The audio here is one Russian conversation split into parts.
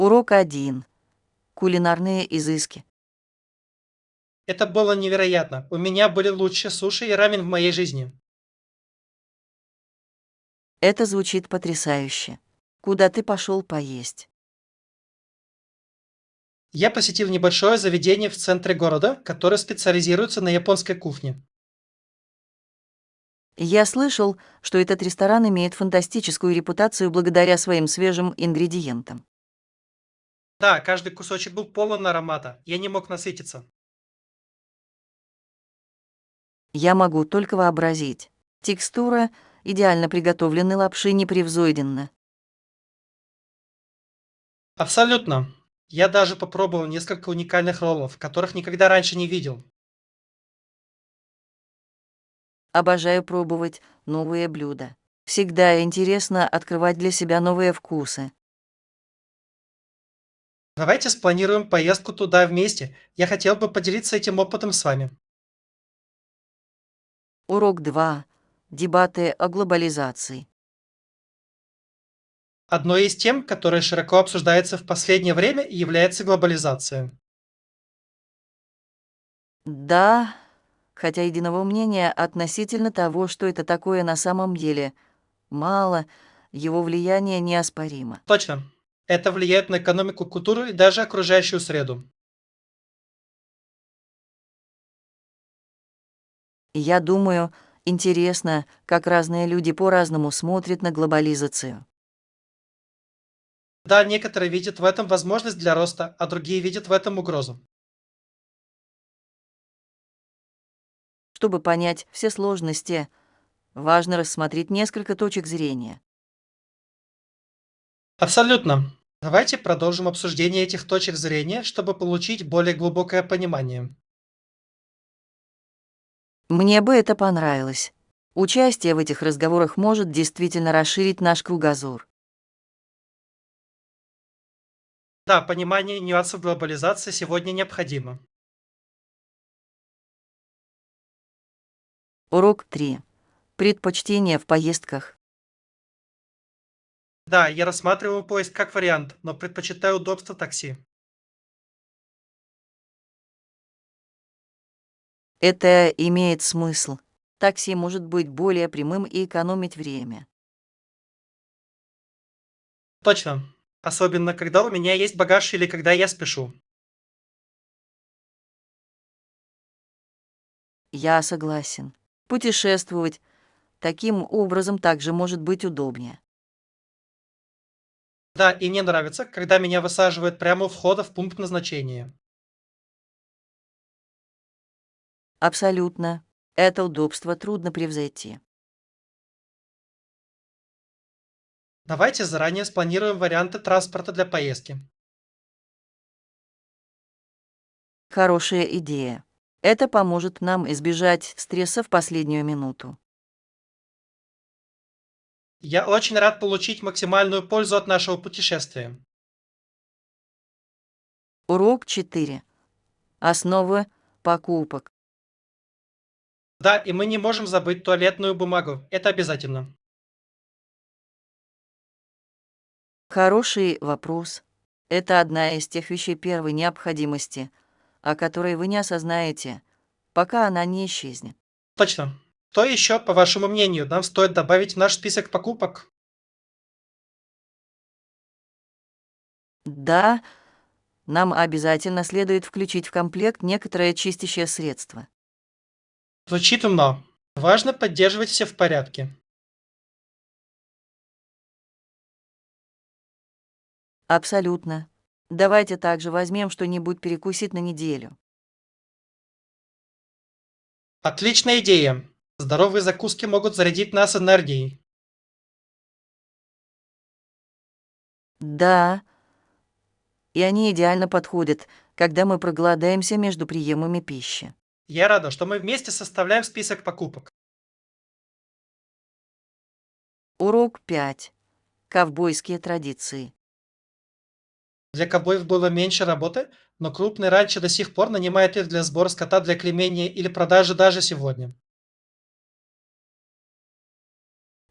Урок 1. Кулинарные изыски. Это было невероятно. У меня были лучшие суши и рамен в моей жизни. Это звучит потрясающе. Куда ты пошел поесть? Я посетил небольшое заведение в центре города, которое специализируется на японской кухне. Я слышал, что этот ресторан имеет фантастическую репутацию благодаря своим свежим ингредиентам. Да, каждый кусочек был полон аромата. Я не мог насытиться. Я могу только вообразить. Текстура идеально приготовленной лапши непревзойденна. Абсолютно. Я даже попробовал несколько уникальных роллов, которых никогда раньше не видел. Обожаю пробовать новые блюда. Всегда интересно открывать для себя новые вкусы. Давайте спланируем поездку туда вместе. Я хотел бы поделиться этим опытом с вами. Урок 2. Дебаты о глобализации. Одной из тем, которая широко обсуждается в последнее время, является глобализация. Да, хотя единого мнения относительно того, что это такое на самом деле, мало, его влияние неоспоримо. Точно. Это влияет на экономику, культуру и даже окружающую среду. И я думаю, интересно, как разные люди по-разному смотрят на глобализацию. Да, некоторые видят в этом возможность для роста, а другие видят в этом угрозу. Чтобы понять все сложности, важно рассмотреть несколько точек зрения. Абсолютно. Давайте продолжим обсуждение этих точек зрения, чтобы получить более глубокое понимание. Мне бы это понравилось. Участие в этих разговорах может действительно расширить наш кругозор. Да, понимание нюансов глобализации сегодня необходимо. Урок 3. Предпочтения в поездках. Да, я рассматриваю поиск как вариант, но предпочитаю удобство такси. Это имеет смысл. Такси может быть более прямым и экономить время. Точно. Особенно, когда у меня есть багаж или когда я спешу. Я согласен. Путешествовать таким образом также может быть удобнее. Да, и мне нравится, когда меня высаживают прямо у входа в пункт назначения. Абсолютно. Это удобство трудно превзойти. Давайте заранее спланируем варианты транспорта для поездки. Хорошая идея. Это поможет нам избежать стресса в последнюю минуту. Я очень рад получить максимальную пользу от нашего путешествия. Урок 4. Основы покупок. Да, и мы не можем забыть туалетную бумагу. Это обязательно. Хороший вопрос. Это одна из тех вещей первой необходимости, о которой вы не осознаете, пока она не исчезнет. Точно. Что еще, по вашему мнению, нам стоит добавить в наш список покупок? Да, нам обязательно следует включить в комплект некоторое чистящее средство. Звучит умно. Важно поддерживать все в порядке. Абсолютно. Давайте также возьмем что-нибудь перекусить на неделю. Отличная идея. Здоровые закуски могут зарядить нас энергией. Да, и они идеально подходят, когда мы проголодаемся между приемами пищи. Я рада, что мы вместе составляем список покупок. Урок 5. Ковбойские традиции. Для ковбоев было меньше работы, но крупные ранчо до сих пор нанимают их для сбора скота для клеймения или продажи даже сегодня.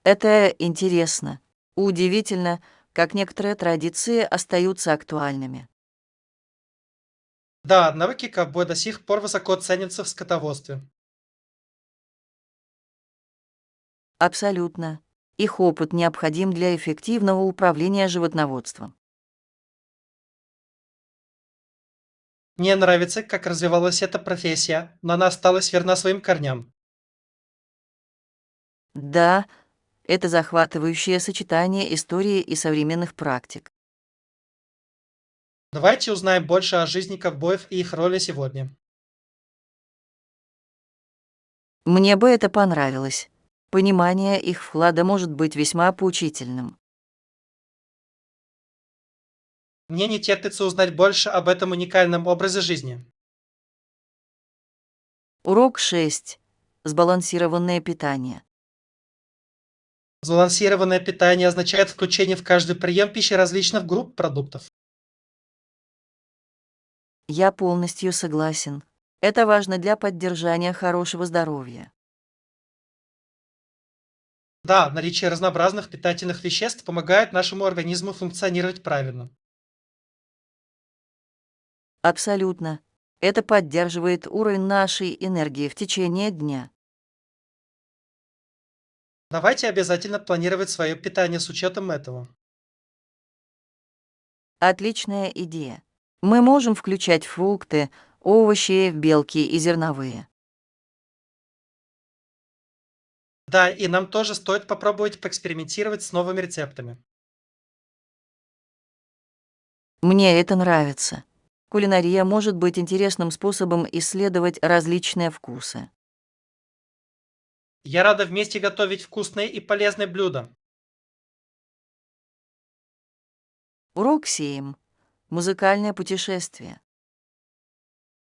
Это интересно. Удивительно, как некоторые традиции остаются актуальными. Да, навыки ковбоя до сих пор высоко ценятся в скотоводстве. Абсолютно. Их опыт необходим для эффективного управления животноводством. Мне нравится, как развивалась эта профессия, но она осталась верна своим корням. Да, это захватывающее сочетание истории и современных практик. Давайте узнаем больше о жизни ковбоев и их роли сегодня. Мне бы это понравилось. Понимание их вклада может быть весьма поучительным. Мне не терпится узнать больше об этом уникальном образе жизни. Урок 6. Сбалансированное питание. Сбалансированное питание означает включение в каждый прием пищи различных групп продуктов. Я полностью согласен. Это важно для поддержания хорошего здоровья. Да, наличие разнообразных питательных веществ помогает нашему организму функционировать правильно. Абсолютно. Это поддерживает уровень нашей энергии в течение дня. Давайте обязательно планировать свое питание с учетом этого. Отличная идея. Мы можем включать фрукты, овощи, белки и зерновые. Да, и нам тоже стоит попробовать поэкспериментировать с новыми рецептами. Мне это нравится. Кулинария может быть интересным способом исследовать различные вкусы. Я рада вместе готовить вкусные и полезные блюда. Урок 7. Музыкальное путешествие.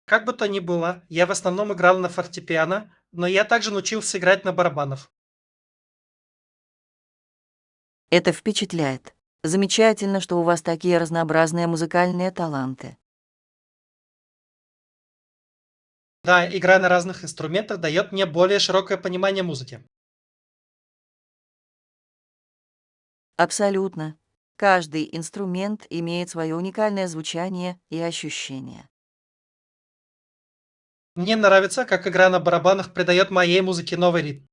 Как бы то ни было, я в основном играл на фортепиано, но я также научился играть на барабанах. Это впечатляет. Замечательно, что у вас такие разнообразные музыкальные таланты. Да, игра на разных инструментах дает мне более широкое понимание музыки. Абсолютно. Каждый инструмент имеет свое уникальное звучание и ощущение. Мне нравится, как игра на барабанах придает моей музыке новый ритм.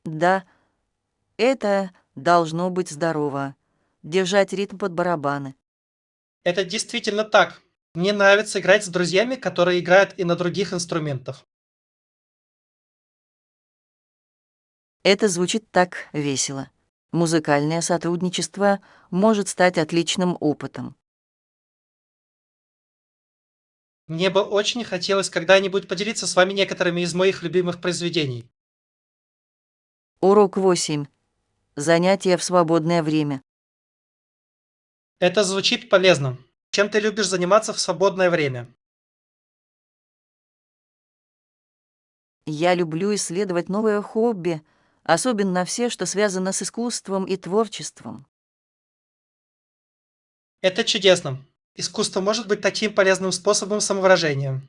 Да, это должно быть здорово. Держать ритм под барабаны. Это действительно так. Мне нравится играть с друзьями, которые играют и на других инструментах. Это звучит так весело. Музыкальное сотрудничество может стать отличным опытом. Мне бы очень хотелось когда-нибудь поделиться с вами некоторыми из моих любимых произведений. Урок 8. Занятия в свободное время. Это звучит полезно. Чем ты любишь заниматься в свободное время? Я люблю исследовать новые хобби, особенно все, что связано с искусством и творчеством. Это чудесно. Искусство может быть таким полезным способом самовыражения.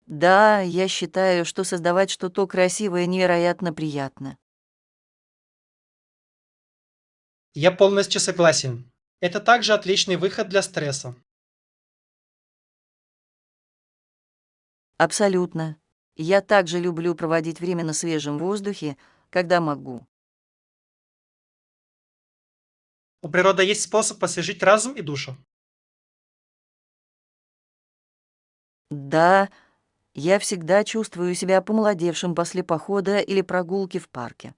Да, я считаю, что создавать что-то красивое невероятно приятно. Я полностью согласен. Это также отличный выход для стресса. Абсолютно. Я также люблю проводить время на свежем воздухе, когда могу. У природы есть способ освежить разум и душу. Да, я всегда чувствую себя помолодевшим после похода или прогулки в парке.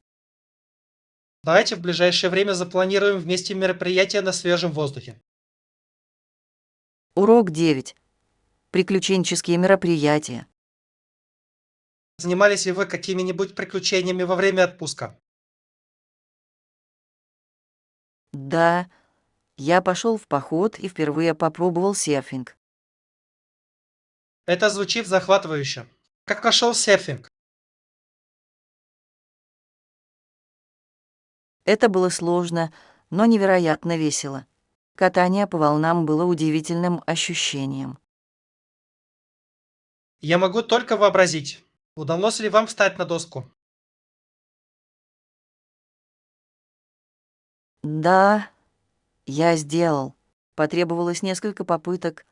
Давайте в ближайшее время запланируем вместе мероприятие на свежем воздухе. Урок 9. Приключенческие мероприятия. Занимались ли вы какими-нибудь приключениями во время отпуска? Да, я пошел в поход и впервые попробовал серфинг. Это звучит захватывающе. Как прошел серфинг? Это было сложно, но невероятно весело. Катание по волнам было удивительным ощущением. Я могу только вообразить. Удалось ли вам встать на доску? Да, я сделал. Потребовалось несколько попыток,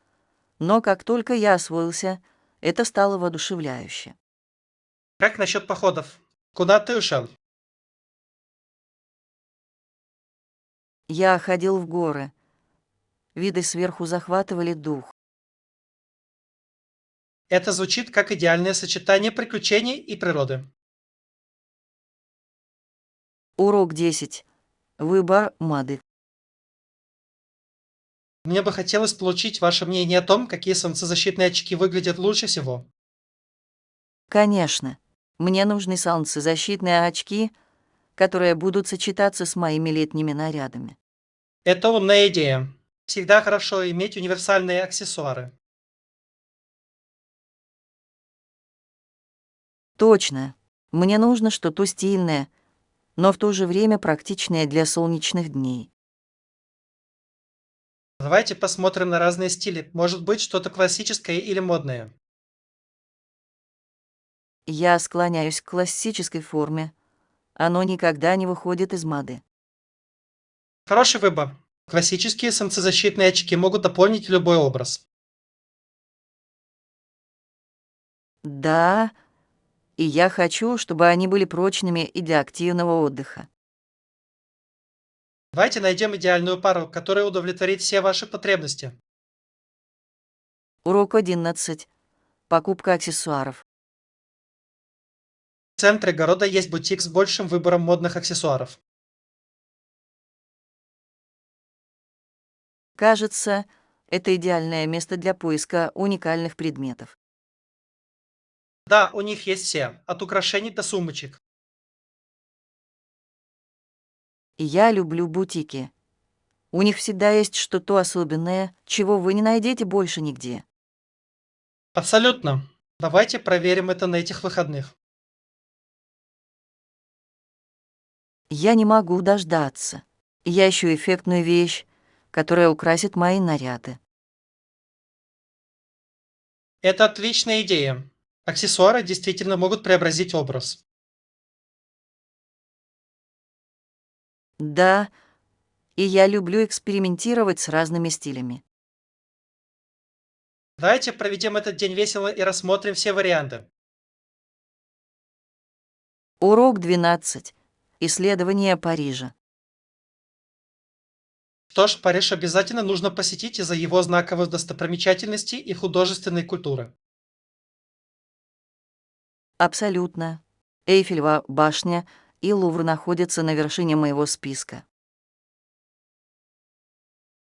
но как только я освоился, это стало воодушевляюще. Как насчет походов? Куда ты ушел? Я ходил в горы. Виды сверху захватывали дух. Это звучит как идеальное сочетание приключений и природы. Урок 10. Выбор МАДы. Мне бы хотелось получить ваше мнение о том, какие солнцезащитные очки выглядят лучше всего. Конечно, мне нужны солнцезащитные очки, которые будут сочетаться с моими летними нарядами. Это умная идея. Всегда хорошо иметь универсальные аксессуары. Точно. Мне нужно что-то стильное, но в то же время практичное для солнечных дней. Давайте посмотрим на разные стили. Может быть, что-то классическое или модное. Я склоняюсь к классической форме. Оно никогда не выходит из моды. Хороший выбор. Классические солнцезащитные очки могут дополнить любой образ. Да, и я хочу, чтобы они были прочными и для активного отдыха. Давайте найдем идеальную пару, которая удовлетворит все ваши потребности. Урок 11. Покупка аксессуаров. В центре города есть бутик с большим выбором модных аксессуаров. Кажется, это идеальное место для поиска уникальных предметов. Да, у них есть все, от украшений до сумочек. И я люблю бутики. У них всегда есть что-то особенное, чего вы не найдете больше нигде. Абсолютно. Давайте проверим это на этих выходных. Я не могу дождаться. Я ищу эффектную вещь, которая украсит мои наряды. Это отличная идея. Аксессуары действительно могут преобразить образ. Да, и я люблю экспериментировать с разными стилями. Давайте проведем этот день весело и рассмотрим все варианты. Урок 12. Исследование Парижа. Что ж, Париж обязательно нужно посетить из-за его знаковых достопримечательностей и художественной культуры. Абсолютно. Эйфелева башня и Лувр находятся на вершине моего списка.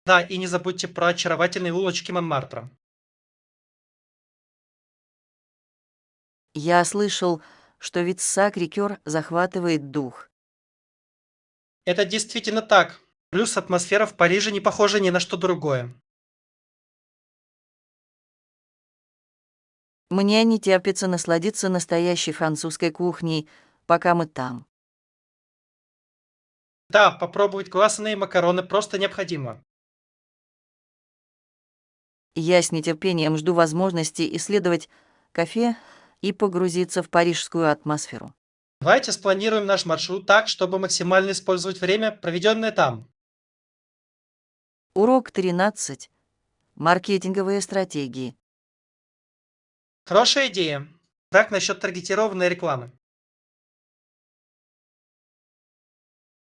Да, и не забудьте про очаровательные улочки Монмартра. Я слышал, что вид Сакрикёр захватывает дух. Это действительно так. Плюс атмосфера в Париже не похожа ни на что другое. Мне не терпится насладиться настоящей французской кухней, пока мы там. Да, попробовать квасные макароны просто необходимо. Я с нетерпением жду возможности исследовать кафе и погрузиться в парижскую атмосферу. Давайте спланируем наш маршрут так, чтобы максимально использовать время, проведенное там. Урок 13. Маркетинговые стратегии. Хорошая идея. Как насчет таргетированной рекламы?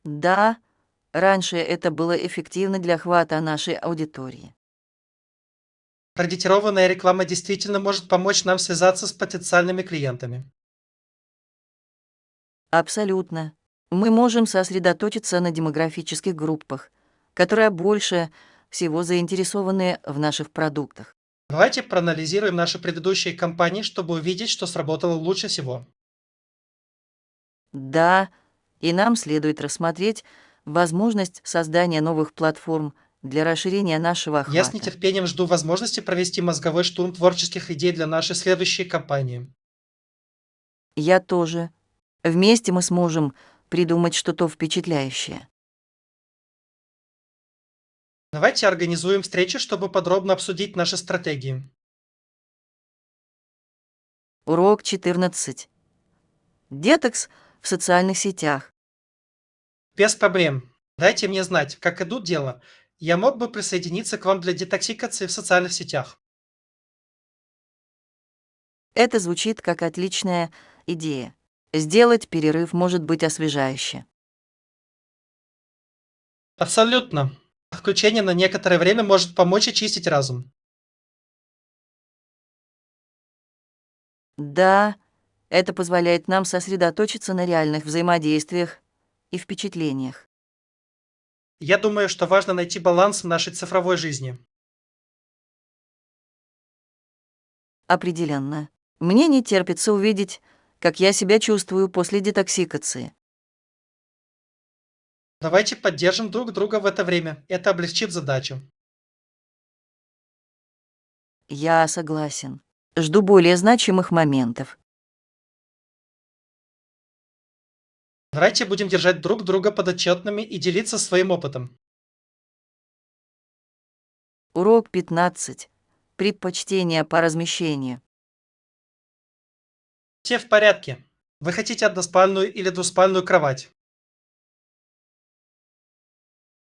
Да, раньше это было эффективно для охвата нашей аудитории. Таргетированная реклама действительно может помочь нам связаться с потенциальными клиентами. Абсолютно. Мы можем сосредоточиться на демографических группах, которые больше всего заинтересованы в наших продуктах. Давайте проанализируем наши предыдущие кампании, чтобы увидеть, что сработало лучше всего. Да, и нам следует рассмотреть возможность создания новых платформ для расширения нашего Я с охвата. нетерпением жду возможности провести мозговой штурм творческих идей для нашей следующей кампании. Я тоже. Вместе мы сможем придумать что-то впечатляющее. Давайте организуем встречи, чтобы подробно обсудить наши стратегии. Урок 14. Детокс в социальных сетях. Без проблем. Дайте мне знать, как идут дела. Я мог бы присоединиться к вам для детоксикации в социальных сетях. Это звучит как отличная идея. Сделать перерыв может быть освежающе. Абсолютно. Отключение на некоторое время может помочь очистить разум. Да, это позволяет нам сосредоточиться на реальных взаимодействиях и впечатлениях. Я думаю, что важно найти баланс в нашей цифровой жизни. Определенно. Мне не терпится увидеть, как я себя чувствую после детоксикации. Давайте поддержим друг друга в это время. Это облегчит задачу. Я согласен. Жду более значимых моментов. Давайте будем держать друг друга подотчетными и делиться своим опытом. Урок 15. Предпочтение по размещению. Все в порядке. Вы хотите односпальную или двуспальную кровать?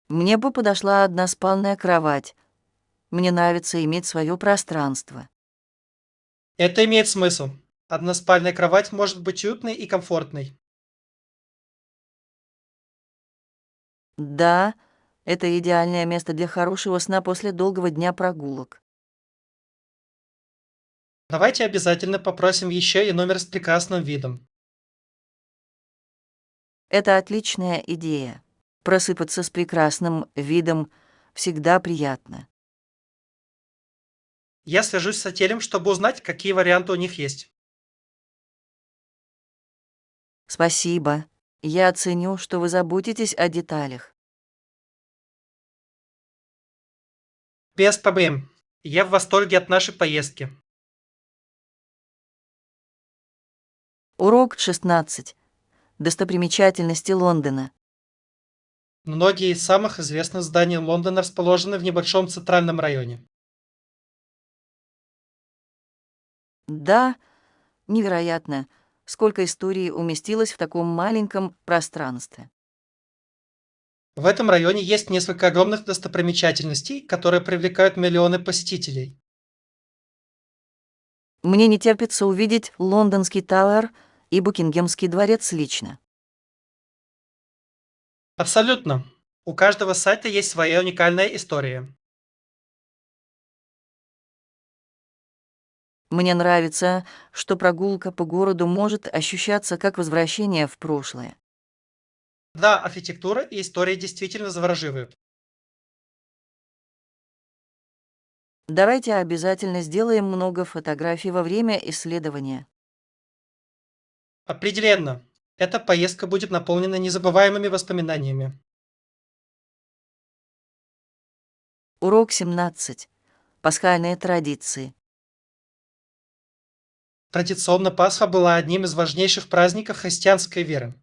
Мне бы подошла односпальная кровать. Мне нравится иметь свое пространство. Это имеет смысл. Односпальная кровать может быть уютной и комфортной. Да, это идеальное место для хорошего сна после долгого дня прогулок. Давайте обязательно попросим еще и номер с прекрасным видом. Это отличная идея. Просыпаться с прекрасным видом всегда приятно. Я свяжусь с отелем, чтобы узнать, какие варианты у них есть. Спасибо. Я ценю, что вы заботитесь о деталях. Без проблем. Я в восторге от нашей поездки. Урок 16. Достопримечательности Лондона. Многие из самых известных зданий Лондона расположены в небольшом центральном районе. Да, невероятно, сколько историй уместилось в таком маленьком пространстве. В этом районе есть несколько огромных достопримечательностей, которые привлекают миллионы посетителей. Мне не терпится увидеть Лондонский Тауэр и Букингемский дворец лично. Абсолютно. У каждого сайта есть своя уникальная история. Мне нравится, что прогулка по городу может ощущаться как возвращение в прошлое. Да, архитектура и история действительно завораживают. Давайте обязательно сделаем много фотографий во время исследования. Определенно, эта поездка будет наполнена незабываемыми воспоминаниями. Урок 17. Пасхальные традиции. Традиционно Пасха была одним из важнейших праздников христианской веры.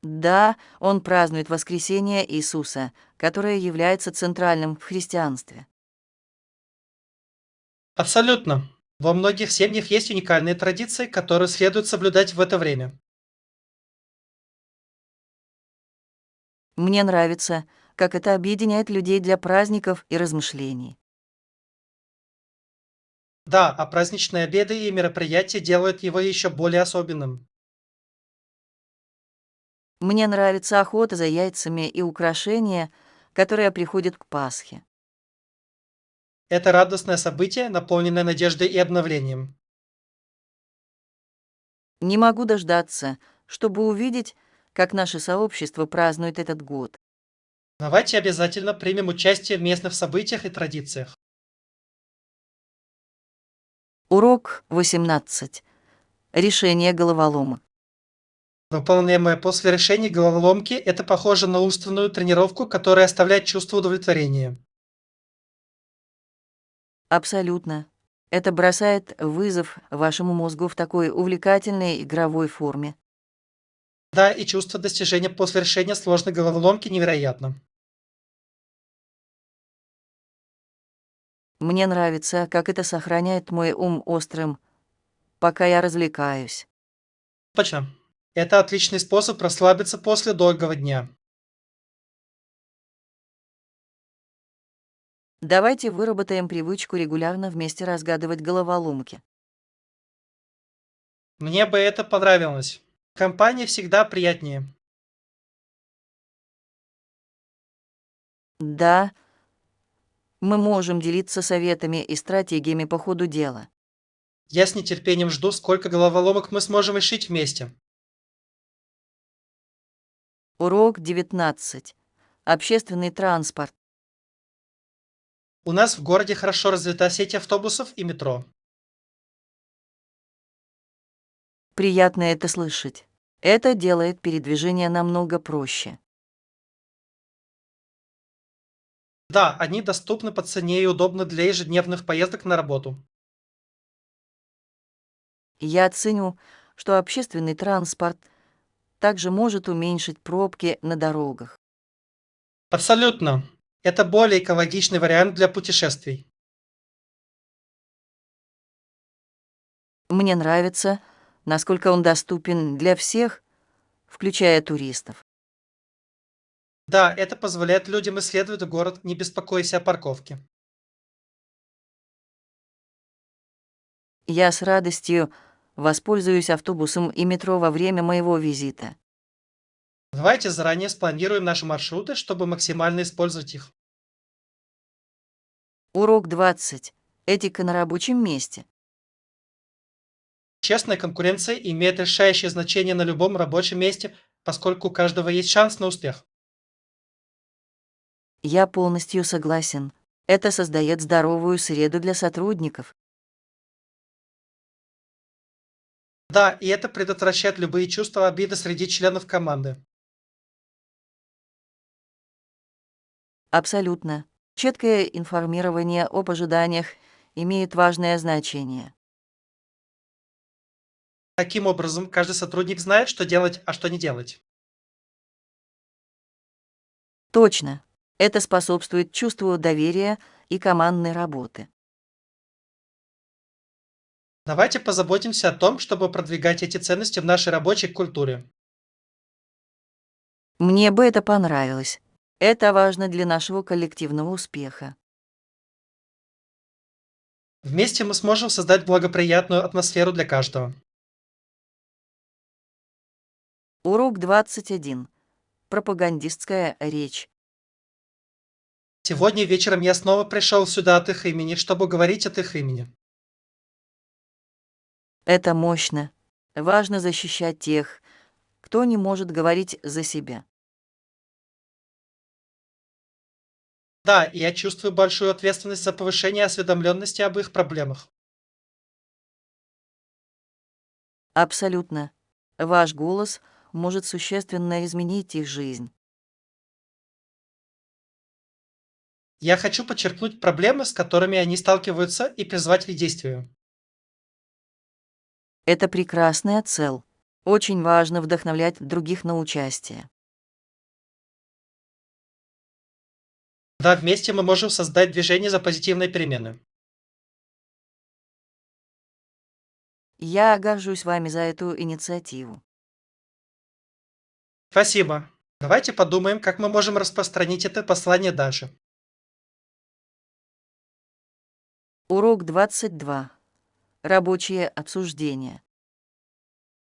Да, он празднует воскресение Иисуса, которое является центральным в христианстве. Абсолютно. Во многих семьях есть уникальные традиции, которые следует соблюдать в это время. Мне нравится, как это объединяет людей для праздников и размышлений. Да, а праздничные обеды и мероприятия делают его еще более особенным. Мне нравится охота за яйцами и украшения, которые приходят к Пасхе. Это радостное событие, наполненное надеждой и обновлением. Не могу дождаться, чтобы увидеть, как наше сообщество празднует этот год. Давайте обязательно примем участие в местных событиях и традициях. Урок 18. Решение головоломок. Выполняемое после решения головоломки – это похоже на умственную тренировку, которая оставляет чувство удовлетворения. Абсолютно. Это бросает вызов вашему мозгу в такой увлекательной игровой форме. Да, и чувство достижения после решения сложной головоломки невероятно. Мне нравится, как это сохраняет мой ум острым, пока я развлекаюсь. Точно. Это отличный способ расслабиться после долгого дня. Давайте выработаем привычку регулярно вместе разгадывать головоломки. Мне бы это понравилось. Компания всегда приятнее. Да, мы можем делиться советами и стратегиями по ходу дела. Я с нетерпением жду, сколько головоломок мы сможем решить вместе. Урок 19. Общественный транспорт. У нас в городе хорошо развита сеть автобусов и метро. Приятно это слышать. Это делает передвижение намного проще. Да, они доступны по цене и удобны для ежедневных поездок на работу. Я ценю, что общественный транспорт также может уменьшить пробки на дорогах. Абсолютно. Это более экологичный вариант для путешествий. Мне нравится, насколько он доступен для всех, включая туристов. Да, это позволяет людям исследовать город, не беспокоясь о парковке. Я с радостью воспользуюсь автобусом и метро во время моего визита. Давайте заранее спланируем наши маршруты, чтобы максимально использовать их. Урок 20. Этика на рабочем месте. Честная конкуренция имеет решающее значение на любом рабочем месте, поскольку у каждого есть шанс на успех. Я полностью согласен. Это создает здоровую среду для сотрудников. Да, и это предотвращает любые чувства обиды среди членов команды. Абсолютно. Четкое информирование об ожиданиях имеет важное значение. Таким образом, каждый сотрудник знает, что делать, а что не делать. Точно. Это способствует чувству доверия и командной работы. Давайте позаботимся о том, чтобы продвигать эти ценности в нашей рабочей культуре. Мне бы это понравилось. Это важно для нашего коллективного успеха. Вместе мы сможем создать благоприятную атмосферу для каждого. Урок 21. Пропагандистская речь. Сегодня вечером я снова пришел сюда от их имени, чтобы говорить от их имени. Это мощно. Важно защищать тех, кто не может говорить за себя. Да, и я чувствую большую ответственность за повышение осведомленности об их проблемах. Абсолютно. Ваш голос может существенно изменить их жизнь. Я хочу подчеркнуть проблемы, с которыми они сталкиваются, и призвать их к действию. Это прекрасная цель. Очень важно вдохновлять других на участие. Да, вместе мы можем создать движение за позитивные перемены. Я горжусь вами за эту инициативу. Спасибо. Давайте подумаем, как мы можем распространить это послание дальше. Урок 22. Рабочие обсуждения.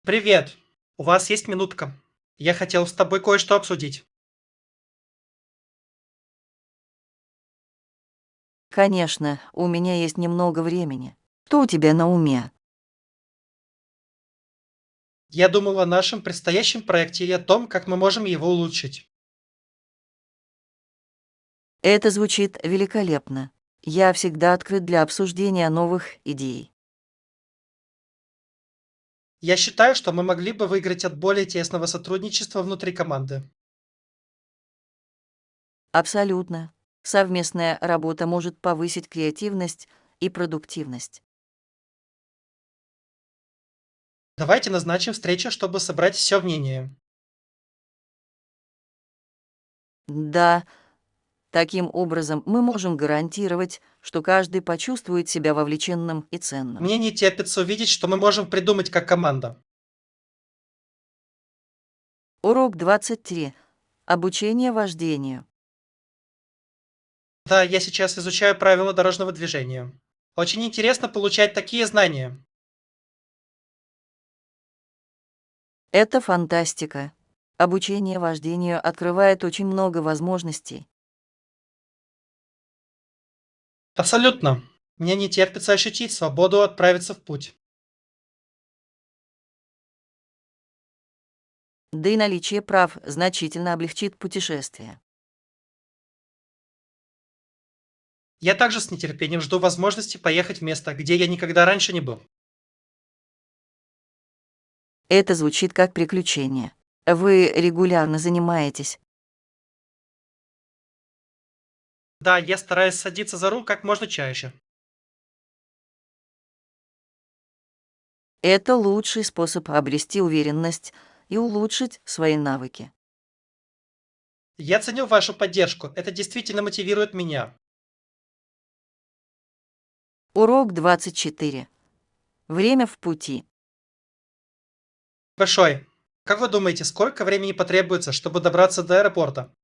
Привет. У вас есть минутка? Я хотел с тобой кое-что обсудить. Конечно, у меня есть немного времени. Что у тебя на уме? Я думал о нашем предстоящем проекте и о том, как мы можем его улучшить. Это звучит великолепно. Я всегда открыт для обсуждения новых идей. Я считаю, что мы могли бы выиграть от более тесного сотрудничества внутри команды. Абсолютно. Совместная работа может повысить креативность и продуктивность. Давайте назначим встречу, чтобы собрать все мнение. Да, таким образом мы можем гарантировать, что каждый почувствует себя вовлеченным и ценным. Мне не терпится увидеть, что мы можем придумать как команда. Урок 23. Обучение вождению. Да, я сейчас изучаю правила дорожного движения. Очень интересно получать такие знания. Это фантастика. Обучение вождению открывает очень много возможностей. Абсолютно. Мне не терпится ощутить свободу отправиться в путь. Да и наличие прав значительно облегчит путешествие. Я также с нетерпением жду возможности поехать в место, где я никогда раньше не был. Это звучит как приключение. Вы регулярно занимаетесь. Да, я стараюсь садиться за руль как можно чаще. Это лучший способ обрести уверенность и улучшить свои навыки. Я ценю вашу поддержку. Это действительно мотивирует меня. Урок 24. Время в пути. Большой. Как вы думаете, сколько времени потребуется, чтобы добраться до аэропорта?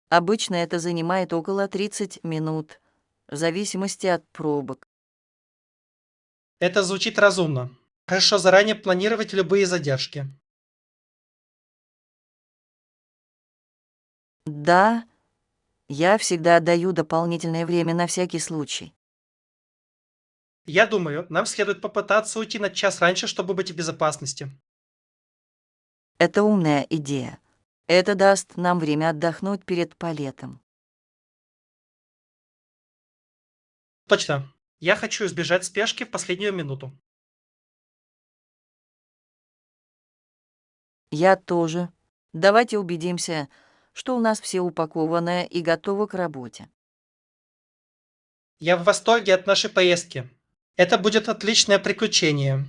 Обычно это занимает около 30 минут, в зависимости от пробок. Это звучит разумно. Хорошо заранее планировать любые задержки. Да, я всегда даю дополнительное время на всякий случай. Я думаю, нам следует попытаться уйти на час раньше, чтобы быть в безопасности. Это умная идея. Это даст нам время отдохнуть перед полетом. Точно. Я хочу избежать спешки в последнюю минуту. Я тоже. Давайте убедимся, что у нас все упаковано и готово к работе. Я в восторге от нашей поездки. Это будет отличное приключение.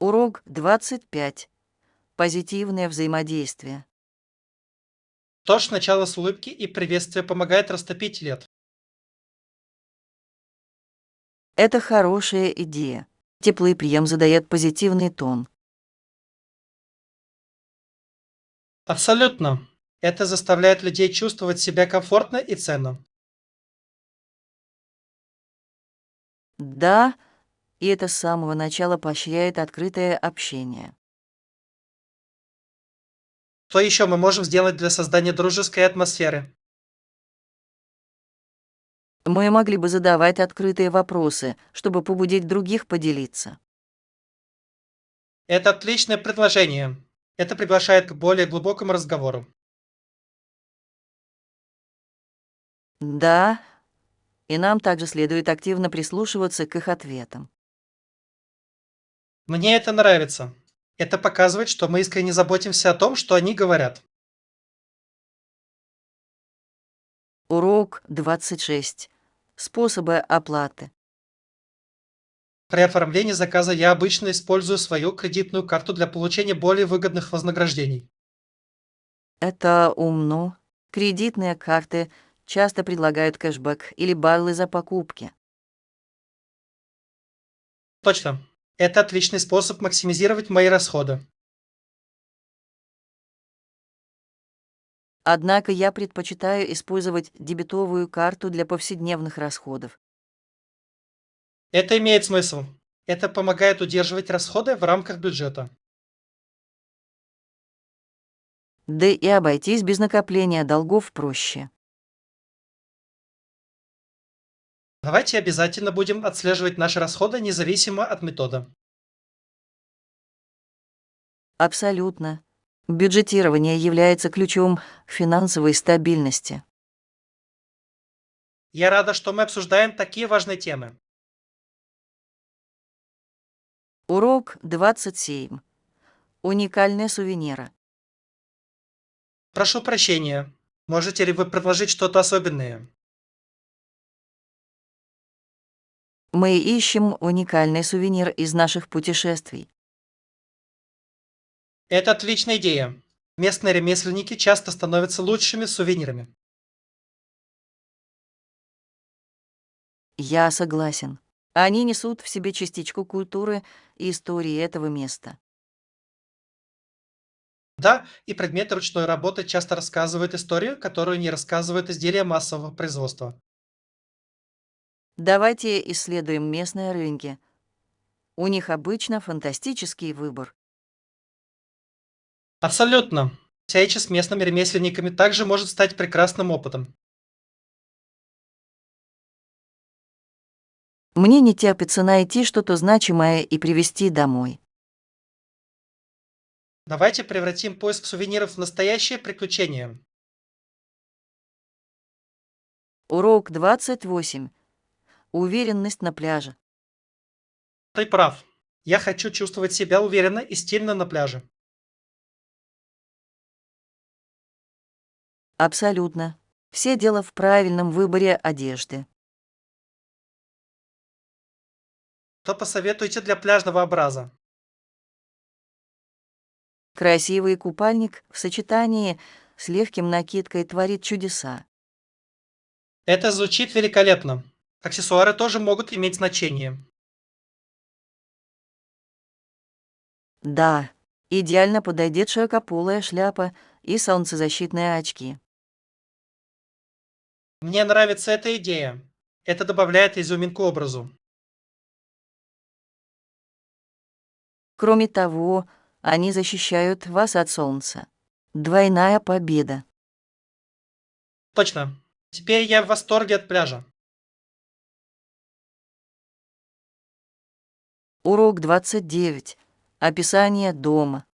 Урок 25. Позитивное взаимодействие. То, что начало с улыбки и приветствия помогает растопить лед. Это хорошая идея. Теплый прием задает позитивный тон. Абсолютно. Это заставляет людей чувствовать себя комфортно и ценно. Да, и это с самого начала поощряет открытое общение. Что еще мы можем сделать для создания дружеской атмосферы? Мы могли бы задавать открытые вопросы, чтобы побудить других поделиться. Это отличное предложение. Это приглашает к более глубокому разговору. Да, и нам также следует активно прислушиваться к их ответам. Мне это нравится. Это показывает, что мы искренне заботимся о том, что они говорят. Урок 26. Способы оплаты. При оформлении заказа я обычно использую свою кредитную карту для получения более выгодных вознаграждений. Это умно. Кредитные карты часто предлагают кэшбэк или баллы за покупки. Точно. Это отличный способ максимизировать мои расходы. Однако я предпочитаю использовать дебетовую карту для повседневных расходов. Это имеет смысл. Это помогает удерживать расходы в рамках бюджета. Да и обойтись без накопления долгов проще. Давайте обязательно будем отслеживать наши расходы независимо от метода. Абсолютно. Бюджетирование является ключом к финансовой стабильности. Я рада, что мы обсуждаем такие важные темы. Урок 27. Уникальные сувениры. Прошу прощения. Можете ли вы предложить что-то особенное? Мы ищем уникальный сувенир из наших путешествий. Это отличная идея. Местные ремесленники часто становятся лучшими сувенирами. Я согласен. Они несут в себе частичку культуры и истории этого места. Да, и предметы ручной работы часто рассказывают историю, которую не рассказывают изделия массового производства. Давайте исследуем местные рынки. У них обычно фантастический выбор. Абсолютно. Встреча с местными ремесленниками также может стать прекрасным опытом. Мне не терпится найти что-то значимое и привезти домой. Давайте превратим поиск сувениров в настоящее приключение. Урок 28. Уверенность на пляже. Ты прав. Я хочу чувствовать себя уверенно и стильно на пляже. Абсолютно. Все дело в правильном выборе одежды. Что посоветуете для пляжного образа? Красивый купальник в сочетании с легким накидкой творит чудеса. Это звучит великолепно. Аксессуары тоже могут иметь значение. Да, идеально подойдет широкополая шляпа и солнцезащитные очки. Мне нравится эта идея. Это добавляет изюминку образу. Кроме того, они защищают вас от солнца. Двойная победа. Точно. Теперь я в восторге от пляжа. Урок 29. Описание дома.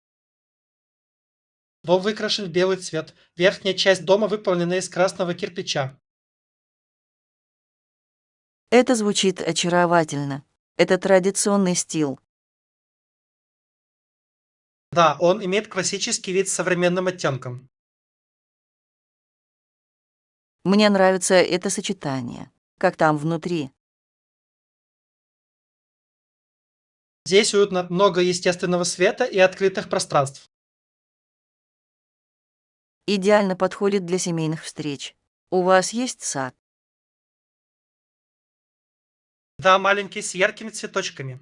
Дом выкрашен в белый цвет. Верхняя часть дома выполнена из красного кирпича. Это звучит очаровательно. Это традиционный стиль. Да, он имеет классический вид с современным оттенком. Мне нравится это сочетание. Как там внутри. Здесь уютно, много естественного света и открытых пространств. Идеально подходит для семейных встреч. У вас есть сад? Да, маленький с яркими цветочками.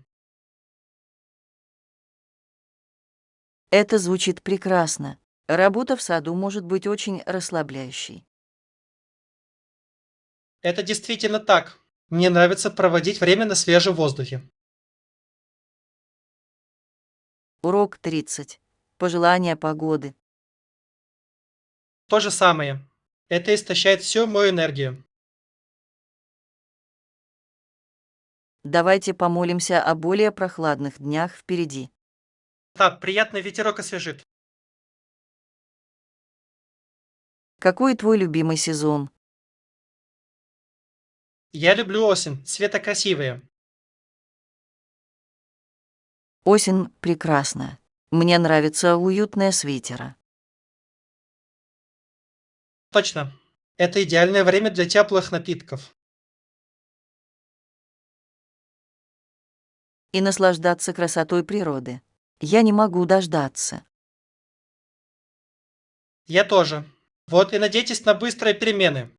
Это звучит прекрасно. Работа в саду может быть очень расслабляющей. Это действительно так. Мне нравится проводить время на свежем воздухе. Урок 30. Пожелания погоды. То же самое. Это истощает всю мою энергию. Давайте помолимся о более прохладных днях впереди. Да, приятный ветерок освежит. Какой твой любимый сезон? Я люблю осень, цвета красивые. Осень прекрасна. Мне нравится уютное свитера. Точно. Это идеальное время для теплых напитков. И наслаждаться красотой природы. Я не могу дождаться. Я тоже. Вот и надейтесь на быстрые перемены.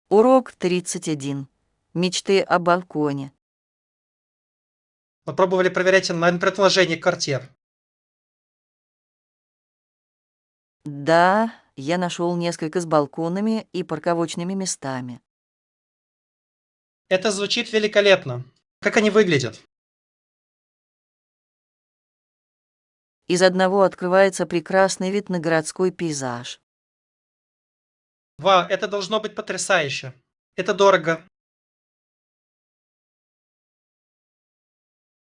Урок 31. Мечты о балконе. Мы пробовали проверять онлайн-предложения квартир. Да, я нашел несколько с балконами и парковочными местами. Это звучит великолепно. Как они выглядят? Из одного открывается прекрасный вид на городской пейзаж. Вау, это должно быть потрясающе. Это дорого.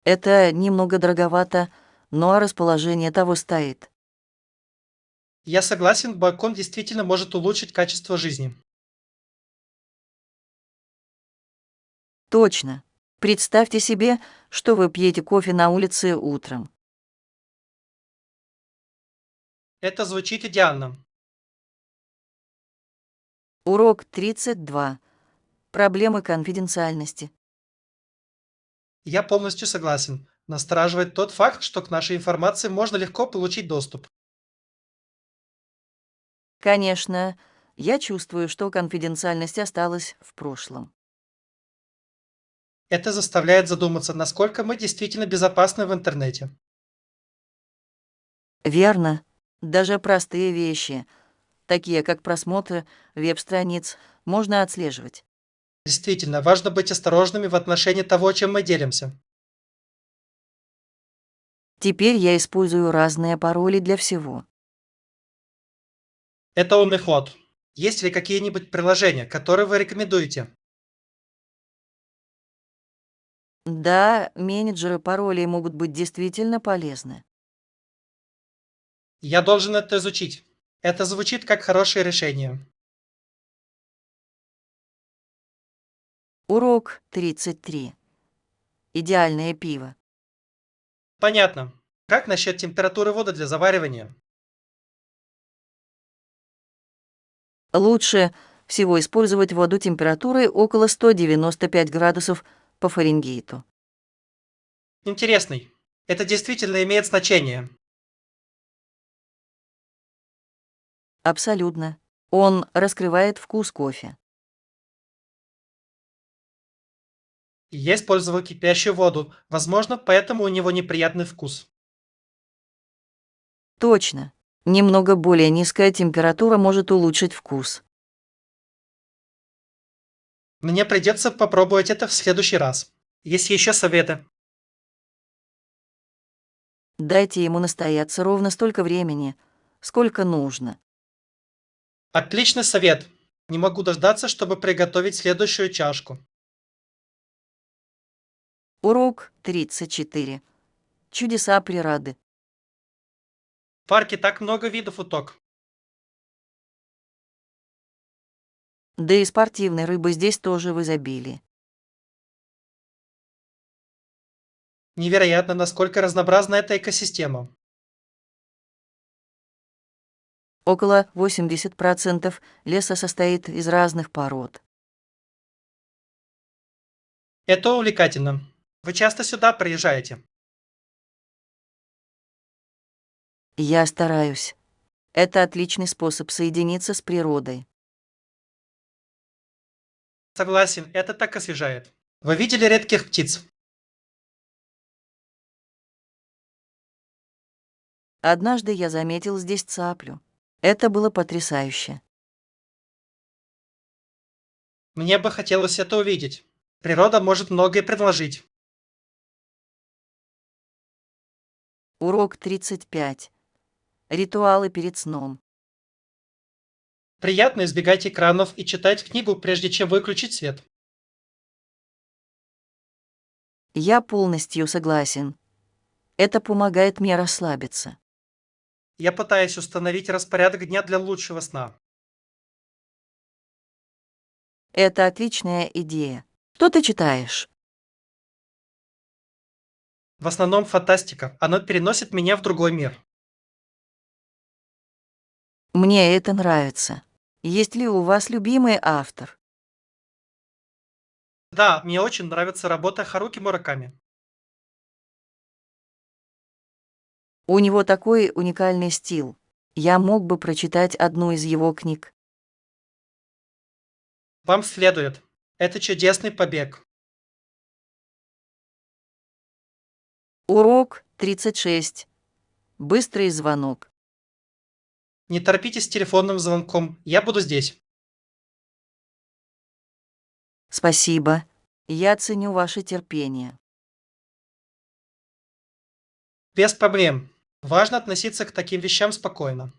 Это немного дороговато, но расположение того стоит. Я согласен, балкон действительно может улучшить качество жизни. Точно. Представьте себе, что вы пьете кофе на улице утром. Это звучит идеально. Урок 32. Проблемы конфиденциальности. Я полностью согласен. Настораживает тот факт, что к нашей информации можно легко получить доступ. Конечно, Я чувствую, что конфиденциальность осталась в прошлом. Это заставляет задуматься, насколько мы действительно безопасны в интернете. Верно. Даже простые вещи, такие как просмотр веб-страниц, можно отслеживать. Действительно, важно быть осторожными в отношении того, чем мы делимся. Теперь я использую разные пароли для всего. Это умный ход. Есть ли какие-нибудь приложения, которые вы рекомендуете? Да, менеджеры паролей могут быть действительно полезны. Я должен это изучить. Это звучит как хорошее решение. Урок 33. Идеальное пиво. Понятно. Как насчет температуры воды для заваривания? Лучше всего использовать воду температурой около 195 градусов по Фаренгейту. Интересный. Это действительно имеет значение. Абсолютно. Он раскрывает вкус кофе. Я использовал кипящую воду. Возможно, поэтому у него неприятный вкус. Точно. Немного более низкая температура может улучшить вкус. Мне придется попробовать это в следующий раз. Есть еще советы? Дайте ему настояться ровно столько времени, сколько нужно. Отличный совет. Не могу дождаться, чтобы приготовить следующую чашку. Урок 34. Чудеса природы. В парке так много видов уток. Да и спортивной рыбы здесь тоже в изобилии. Невероятно, насколько разнообразна эта экосистема. Около 80% леса состоит из разных пород. Это увлекательно. Вы часто сюда приезжаете? Я стараюсь. Это отличный способ соединиться с природой. Согласен, это так освежает. Вы видели редких птиц? Однажды я заметил здесь цаплю. Это было потрясающе. Мне бы хотелось это увидеть. Природа может многое предложить. Урок 35. Ритуалы перед сном. Приятно избегать экранов и читать книгу, прежде чем выключить свет. Я полностью согласен. Это помогает мне расслабиться. Я пытаюсь установить распорядок дня для лучшего сна. Это отличная идея. Что ты читаешь? В основном фантастика. Она переносит меня в другой мир. Мне это нравится. Есть ли у вас любимый автор? Да, мне очень нравится работа Харуки Мураками. У него такой уникальный стиль. Я мог бы прочитать одну из его книг. Вам следует. Это чудесный побег. Урок 36. Быстрый звонок. Не торопитесь с телефонным звонком. Я буду здесь. Спасибо. Я ценю ваше терпение. Без проблем. Важно относиться к таким вещам спокойно.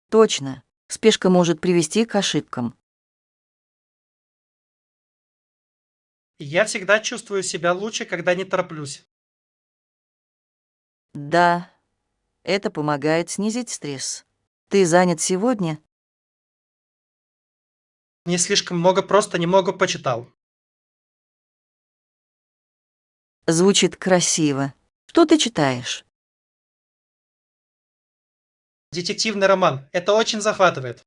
Точно. Спешка может привести к ошибкам. Я всегда чувствую себя лучше, когда не тороплюсь. Да, это помогает снизить стресс. Ты занят сегодня? Не слишком много, просто немного почитал. Звучит красиво. Что ты читаешь? Детективный роман. Это очень захватывает.